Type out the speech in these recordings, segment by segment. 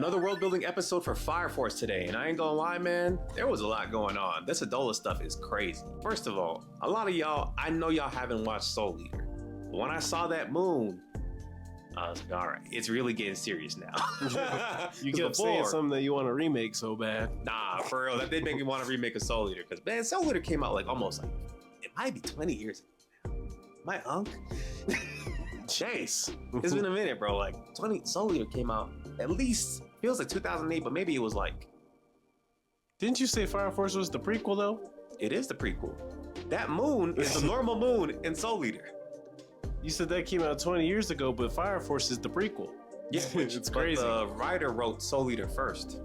Another world-building episode for Fire Force today, and I ain't gonna lie, man, there was a lot going on. This Adola stuff is crazy. First of all, a lot of y'all, I know y'all haven't watched Soul Eater. But when I saw that moon, I was like, all right, it's really getting serious now. You kept saying something that you want to remake so bad. Nah, for real, that did make me want to remake a Soul Eater, because, man, Soul Eater came out like almost like, it might be 20 years ago now. My unk? Chase. It's been a minute, bro. Like, Soul Eater came out at least, feels like 2008, but maybe it was like... Didn't you say Fire Force was the prequel, though? It is the prequel. That moon is the normal moon in Soul Eater. You said that came out 20 years ago, but Fire Force is the prequel. Yeah, it's crazy. But the writer wrote Soul Eater first,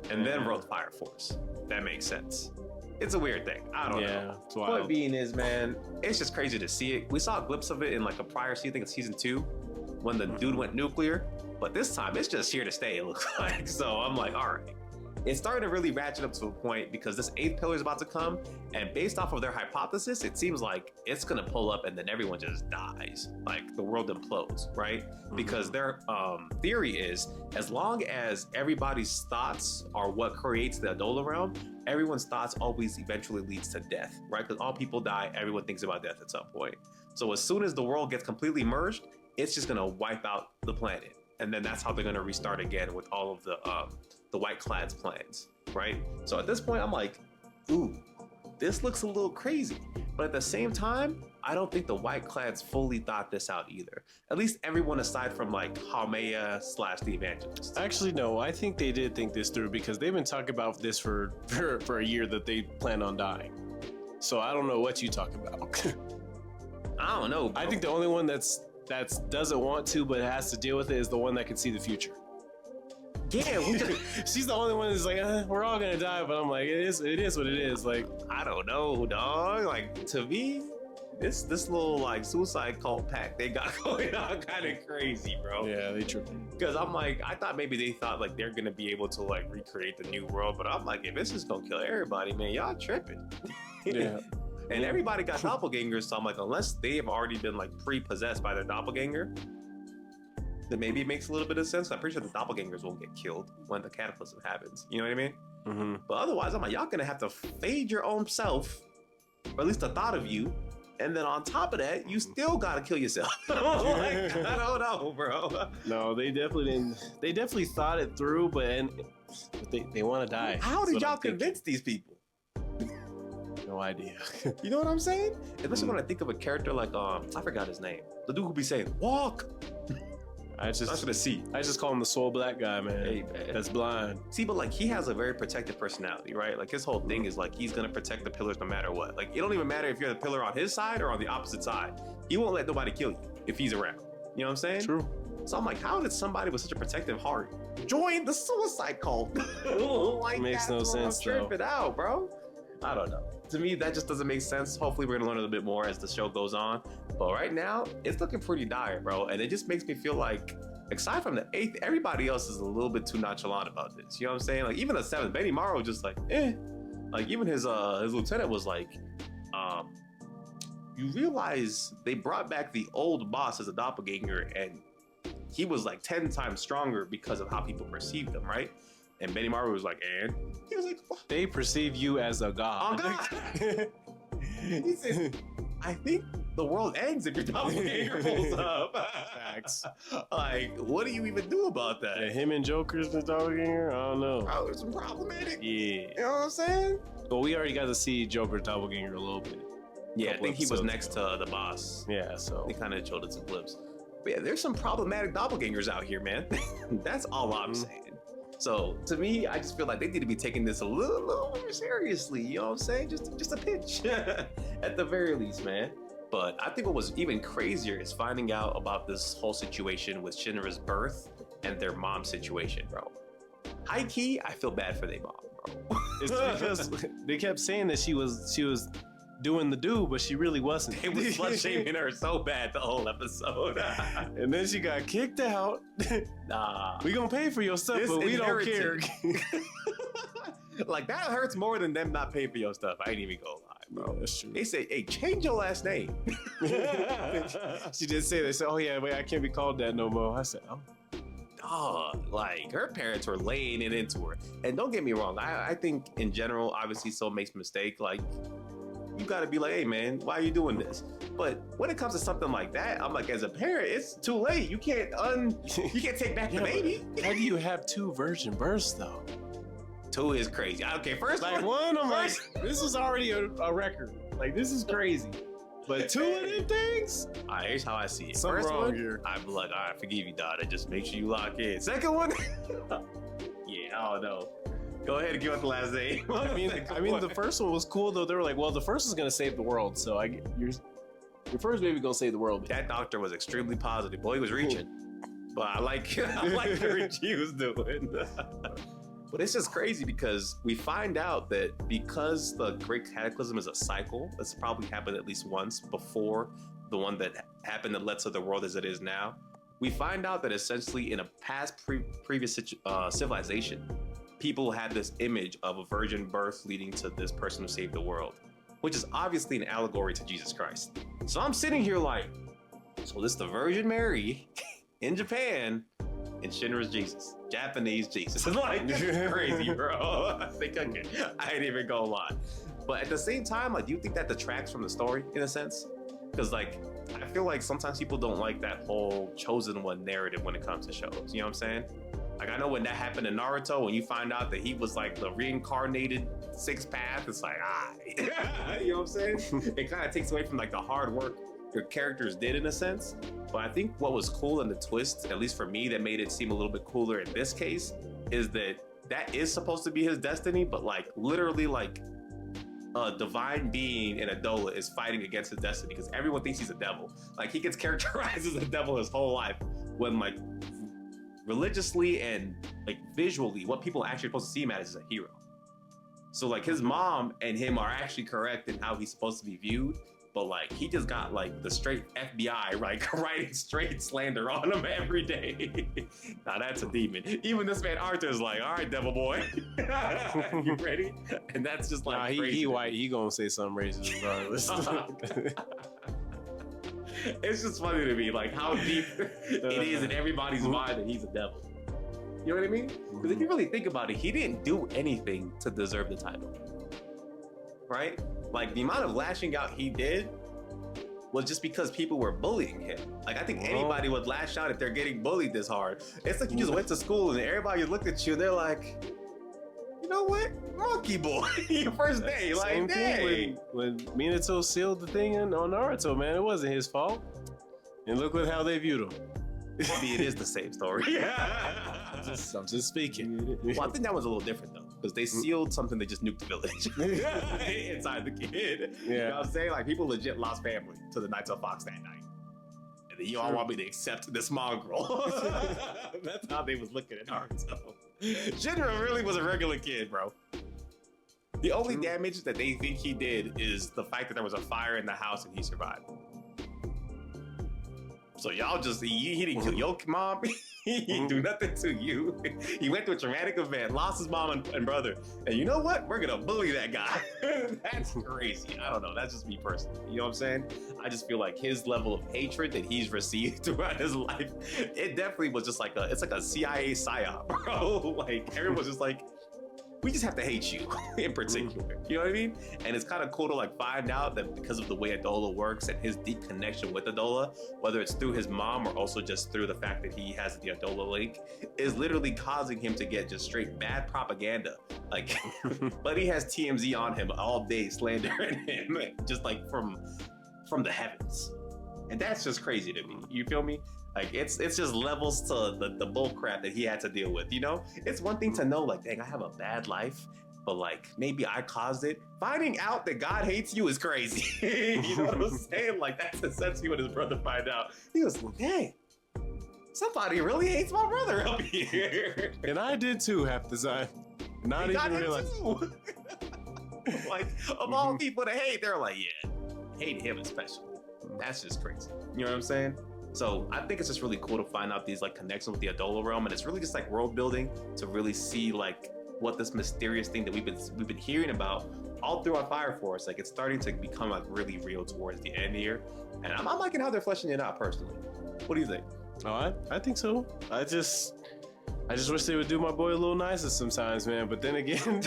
and then wrote Fire Force. That makes sense. It's a weird thing. I don't know. It's wild. Point being is, man, it's just crazy to see it. We saw a glimpse of it in like a prior season, I think it's season 2, when the dude went nuclear. But this time, it's just here to stay, it looks like. So I'm like, all right. It's starting to really ratchet up to a point because this 8th pillar is about to come, and based off of their hypothesis, it seems like it's gonna pull up and then everyone just dies. Like the world implodes, right? Because their theory is, as long as everybody's thoughts are what creates the Adola realm, everyone's thoughts always eventually leads to death, right? Because all people die, everyone thinks about death at some point. So as soon as the world gets completely merged, it's just gonna wipe out the planet. And then that's how they're gonna restart again with all of the White Clad's plans, right? So at this point, I'm like, ooh, this looks a little crazy. But at the same time, I don't think the White Clads fully thought this out either. At least everyone aside from like Haumea / the Evangelist. Actually, no, I think they did think this through because they've been talking about this for a year that they plan on dying. So I don't know what you talk about. I don't know, bro. I think the only one that doesn't want to but has to deal with it is the one that can see the future. Yeah, she's the only one that's like, we're all gonna die, but I'm like, it is what it is. Like, I don't know, dog. Like, to me, this little like suicide cult pack they got going on kind of crazy, bro. Yeah, they tripping. Because I'm like, I thought maybe they thought like they're gonna be able to like recreate the new world, but I'm like, if this is gonna kill everybody, man, y'all tripping. Yeah. And everybody got doppelgangers, so I'm like, unless they have already been like pre-possessed by their doppelganger, then maybe it makes a little bit of sense. I'm pretty sure the doppelgangers won't get killed when the cataclysm happens. You know what I mean? Mm-hmm. But otherwise, I'm like, y'all gonna have to fade your own self, or at least the thought of you, and then on top of that, you still gotta kill yourself. Like, I don't know, bro. No, they definitely didn't. They definitely thought it through, but they want to die. How did y'all convince these people? No idea. You know what I'm saying? Especially when I think of a character like I forgot his name. The dude who be saying walk. I just call him the soul black guy, man. Hey, man. That's blind. See, but like he has a very protective personality, right? Like his whole thing is like he's gonna protect the pillars no matter what. Like it don't even matter if you're the pillar on his side or on the opposite side. He won't let nobody kill you if he's around. You know what I'm saying? True. So I'm like, how did somebody with such a protective heart join the suicide cult? Like, makes no sense, I'm tripping out, bro. I don't know. To me, that just doesn't make sense. Hopefully, we're gonna learn a little bit more as the show goes on. But right now, it's looking pretty dire, bro. And it just makes me feel like, aside from the 8th, everybody else is a little bit too nonchalant about this. You know what I'm saying? Like even the 7th, Benny Morrow just like, eh. Like even his lieutenant was like, you realize they brought back the old boss as a doppelganger, and he was like 10 times stronger because of how people perceived him, right? And Benny Morrow was like, and he was like, what? They perceive you as a god. Oh, God. He said, I think the world ends if your doppelganger pulls up. Facts. Like, what do you even do about that? Yeah, him and Joker's the doppelganger? I don't know. Oh, it's problematic. Yeah. You know what I'm saying? But we already got to see Joker's doppelganger a little bit. Yeah, I think he was next to the boss. Yeah, so. They kind of showed it some clips. But yeah, there's some problematic doppelgangers out here, man. That's all I'm saying. So to me, I just feel like they need to be taking this a little more seriously. You know what I'm saying? Just a pinch at the very least, man. But I think what was even crazier is finding out about this whole situation with Shinra's birth and their mom situation, bro. High key, I feel bad for their mom, bro. It's because they kept saying that she was doing the do, but she really wasn't. They was slut shaming her so bad the whole episode. And then she got kicked out. Nah. We gonna pay for your stuff, but we don't care. Like, that hurts more than them not paying for your stuff. I ain't even gonna lie, bro. Yeah, that's true. They say, hey, change your last name. She did say, they said, oh yeah, wait, I can't be called that no more. I said, oh. dog, like her parents were laying it into her. And don't get me wrong, I think in general, obviously, So makes a mistake. Like, you got to be like, hey man, why are you doing this? But when it comes to something like that, I'm like, as a parent, it's too late. You can't take back the baby. How do you have 2 virgin births though? 2 is crazy. Okay, first Like one, I'm like, this is already a record. Like, this is crazy. But 2 of them things? All right, here's how I see it. Something First wrong one, here. I'm like, all right, forgive you, daughter. Just make sure you lock in. Second one, yeah, I don't know. Go ahead and give us the last name. I mean, the first one was cool though. They were like, well, the first is gonna save the world, so your first baby gonna save the world. That doctor was extremely positive. Boy, he was reaching. But I like the reach he was doing. But it's just crazy because we find out that because the Great Cataclysm is a cycle, that's probably happened at least once before the one that happened that led to the world as it is now. We find out that essentially in a past previous civilization, people had this image of a virgin birth leading to this person who saved the world, which is obviously an allegory to Jesus Christ. So I'm sitting here like, so this is the Virgin Mary in Japan, and Shinra's Jesus, Japanese Jesus. Like, this is crazy, bro. I ain't even gonna lie. But at the same time, like, do you think that detracts from the story in a sense? Because like, I feel like sometimes people don't like that whole chosen one narrative when it comes to shows. You know what I'm saying? Like, I know when that happened in Naruto, when you find out that he was like the reincarnated sixth path, it's like, you know what I'm saying? It kind of takes away from like the hard work your characters did in a sense. But I think what was cool in the twist, at least for me, that made it seem a little bit cooler in this case, is that is supposed to be his destiny, but like literally like a divine being in a doula is fighting against his destiny because everyone thinks he's a devil. Like, he gets characterized as a devil his whole life when like religiously and like visually what people are actually supposed to see him as is a hero. So like his mom and him are actually correct in how he's supposed to be viewed, but like he just got like the straight FBI like writing straight slander on him every day. Now that's a demon. Even this man Arthur's like, all right, devil boy, you ready? And that's just like crazy. He white. He gonna say something racist regardless. It's just funny to me, like how deep it is in everybody's mind that he's a devil. You know what I mean? Because if you really think about it, he didn't do anything to deserve the title, right? Like the amount of lashing out he did was just because people were bullying him. Like, I think anybody would lash out if they're getting bullied this hard. It's like you just went to school and everybody looked at you and they're like, you know what? Monkey boy, your first day. Like, same thing when Minato sealed the thing on Naruto, man. It wasn't his fault. And look at how they viewed him. See, it is the same story. I'm just speaking. Well, I think that was a little different though, because they sealed something that just nuked the village inside the kid. Yeah. You know what I'm saying? Like, people legit lost family to the Knights of Fox that night. And then you all want me to accept this mongrel. That's how they was looking at Naruto. Shinra really was a regular kid, bro. The only damage that they think he did is the fact that there was a fire in the house and he survived. So y'all just, he didn't kill your mom. He didn't do nothing to you. He went through a traumatic event, lost his mom and brother. And you know what? We're going to bully that guy. That's crazy. I don't know. That's just me personally. You know what I'm saying? I just feel like his level of hatred that he's received throughout his life, it definitely was just like it's like a CIA psyop, bro. Like, everyone's just like, we just have to hate you in particular. You know what I mean? And it's kind of cool to like find out that because of the way Adola works and his deep connection with Adola, whether it's through his mom or also just through the fact that he has the Adola link, is literally causing him to get just straight bad propaganda. Like, but he has TMZ on him all day slandering him, just like from the heavens. And that's just crazy to me. You feel me? Like, it's just levels to the bull crap that he had to deal with, you know? It's one thing to know, like, dang, I have a bad life, but like, maybe I caused it. Finding out that God hates you is crazy. You know what I'm saying? Like, that's essentially what his brother found out. He was like, hey, somebody really hates my brother up here. And I did too, half the time. Not even realize. Like, of all people to hate, they're like, yeah, hate him especially. That's just crazy. You know what I'm saying? So I think it's just really cool to find out these like connections with the Adola realm, and it's really just like world building to really see like what this mysterious thing that we've been hearing about all throughout Fire Force, like it's starting to become like really real towards the end here, and I'm liking how they're fleshing it out personally. What do you think? Oh, I think so. I just wish they would do my boy a little nicer sometimes, man. But then again,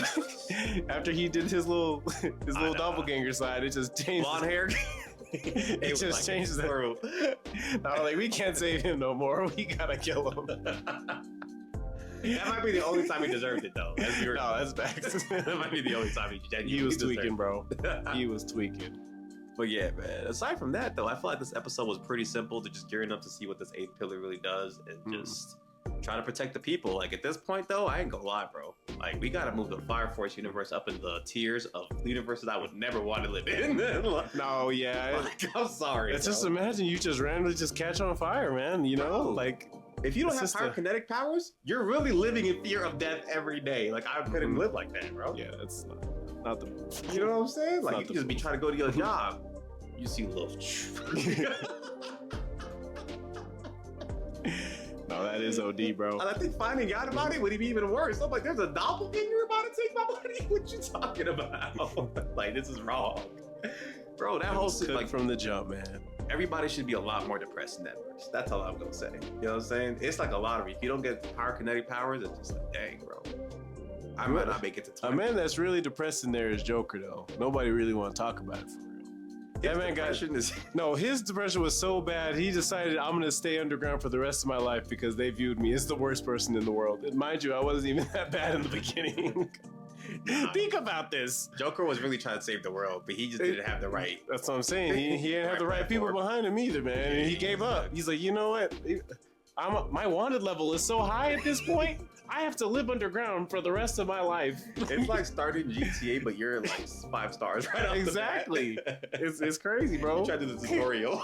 after he did his little doppelganger side, it just changed. Blonde hair. It just changed the world. I was like, we can't save him no more. We gotta kill him. That might be the only time he deserved it, though. No, that's back. That might be the only time he was tweaking, bro. He was tweaking. But yeah, man. Aside from that, though, I feel like this episode was pretty simple to just gearing up to see what this 8th pillar really does and just try to protect the people. Like, at this point, though, I ain't gonna lie, bro. Like, we gotta move the Fire Force universe up in the tiers of universes I would never want to live in. No, yeah. Like, I'm sorry. It's just imagine you just randomly just catch on fire, man. You know, Bro. like. If you don't have pyrokinetic powers, you're really living in fear of death every day. Like, I couldn't live like that, bro. Yeah, that's not the. You know what I'm saying? Like, you the just be trying to go to your job. You see little. No, that is OD, bro. And I think finding out about it would be even worse. I'm like, there's a doppelganger about to take my money? What you talking about? Like, this is wrong. Bro, that whole shit, like, from the jump, man. Everybody should be a lot more depressed in that verse. That's all I'm gonna say. You know what I'm saying? It's like a lottery. If you don't get pyrokinetic powers, it's just like, dang, bro. I might not make it to 20. A man that's really depressed in there is Joker, though. Nobody really want to talk about it for real. That man his depression was so bad, he decided I'm gonna stay underground for the rest of my life because they viewed me as the worst person in the world. And mind you, I wasn't even that bad in the beginning. Think about this. Joker was really trying to save the world, but he just didn't have the right. That's what I'm saying. He didn't have the right people behind him either, man. And he gave up. He's like, you know what? My wanted level is so high at this point. I have to live underground for the rest of my life. It's like starting GTA, but you're like 5 stars right off exactly. It's crazy, bro. You try to do the tutorial.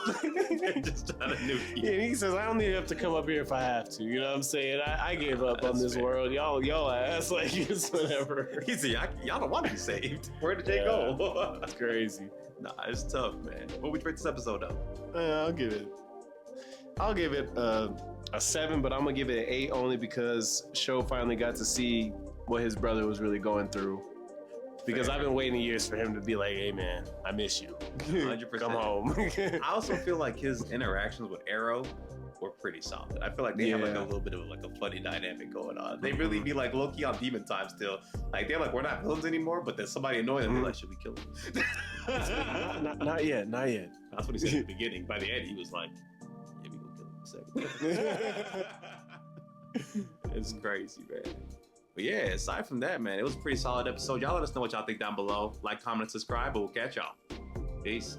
Just trying to nuke you. Yeah, he says, I only have to come up here if I have to. You know what I'm saying? I gave up on this world. Y'all ass like it's whatever. He said, y'all don't want to be saved. Where did they go? It's crazy. Nah, it's tough, man. What would you rate this episode up? I'll give it a 7, but I'm gonna give it an 8 only because Sho finally got to see what his brother was really going through. Because I've been waiting years for him to be like, "Hey man, I miss you. 100%. Come home." I also feel like his interactions with Arrow were pretty solid. I feel like they have like a little bit of like a funny dynamic going on. They really be like low-key on demon time still. Like they're like, we're not villains anymore, but there's somebody annoying them. Like, should we kill him? not yet. That's what he said at the beginning. By the end, he was like, yeah, we gonna kill him in a second. It's crazy, man. But yeah, aside from that, man, it was a pretty solid episode. Y'all let us know what y'all think down below. Like, comment, subscribe, but we'll catch y'all. Peace.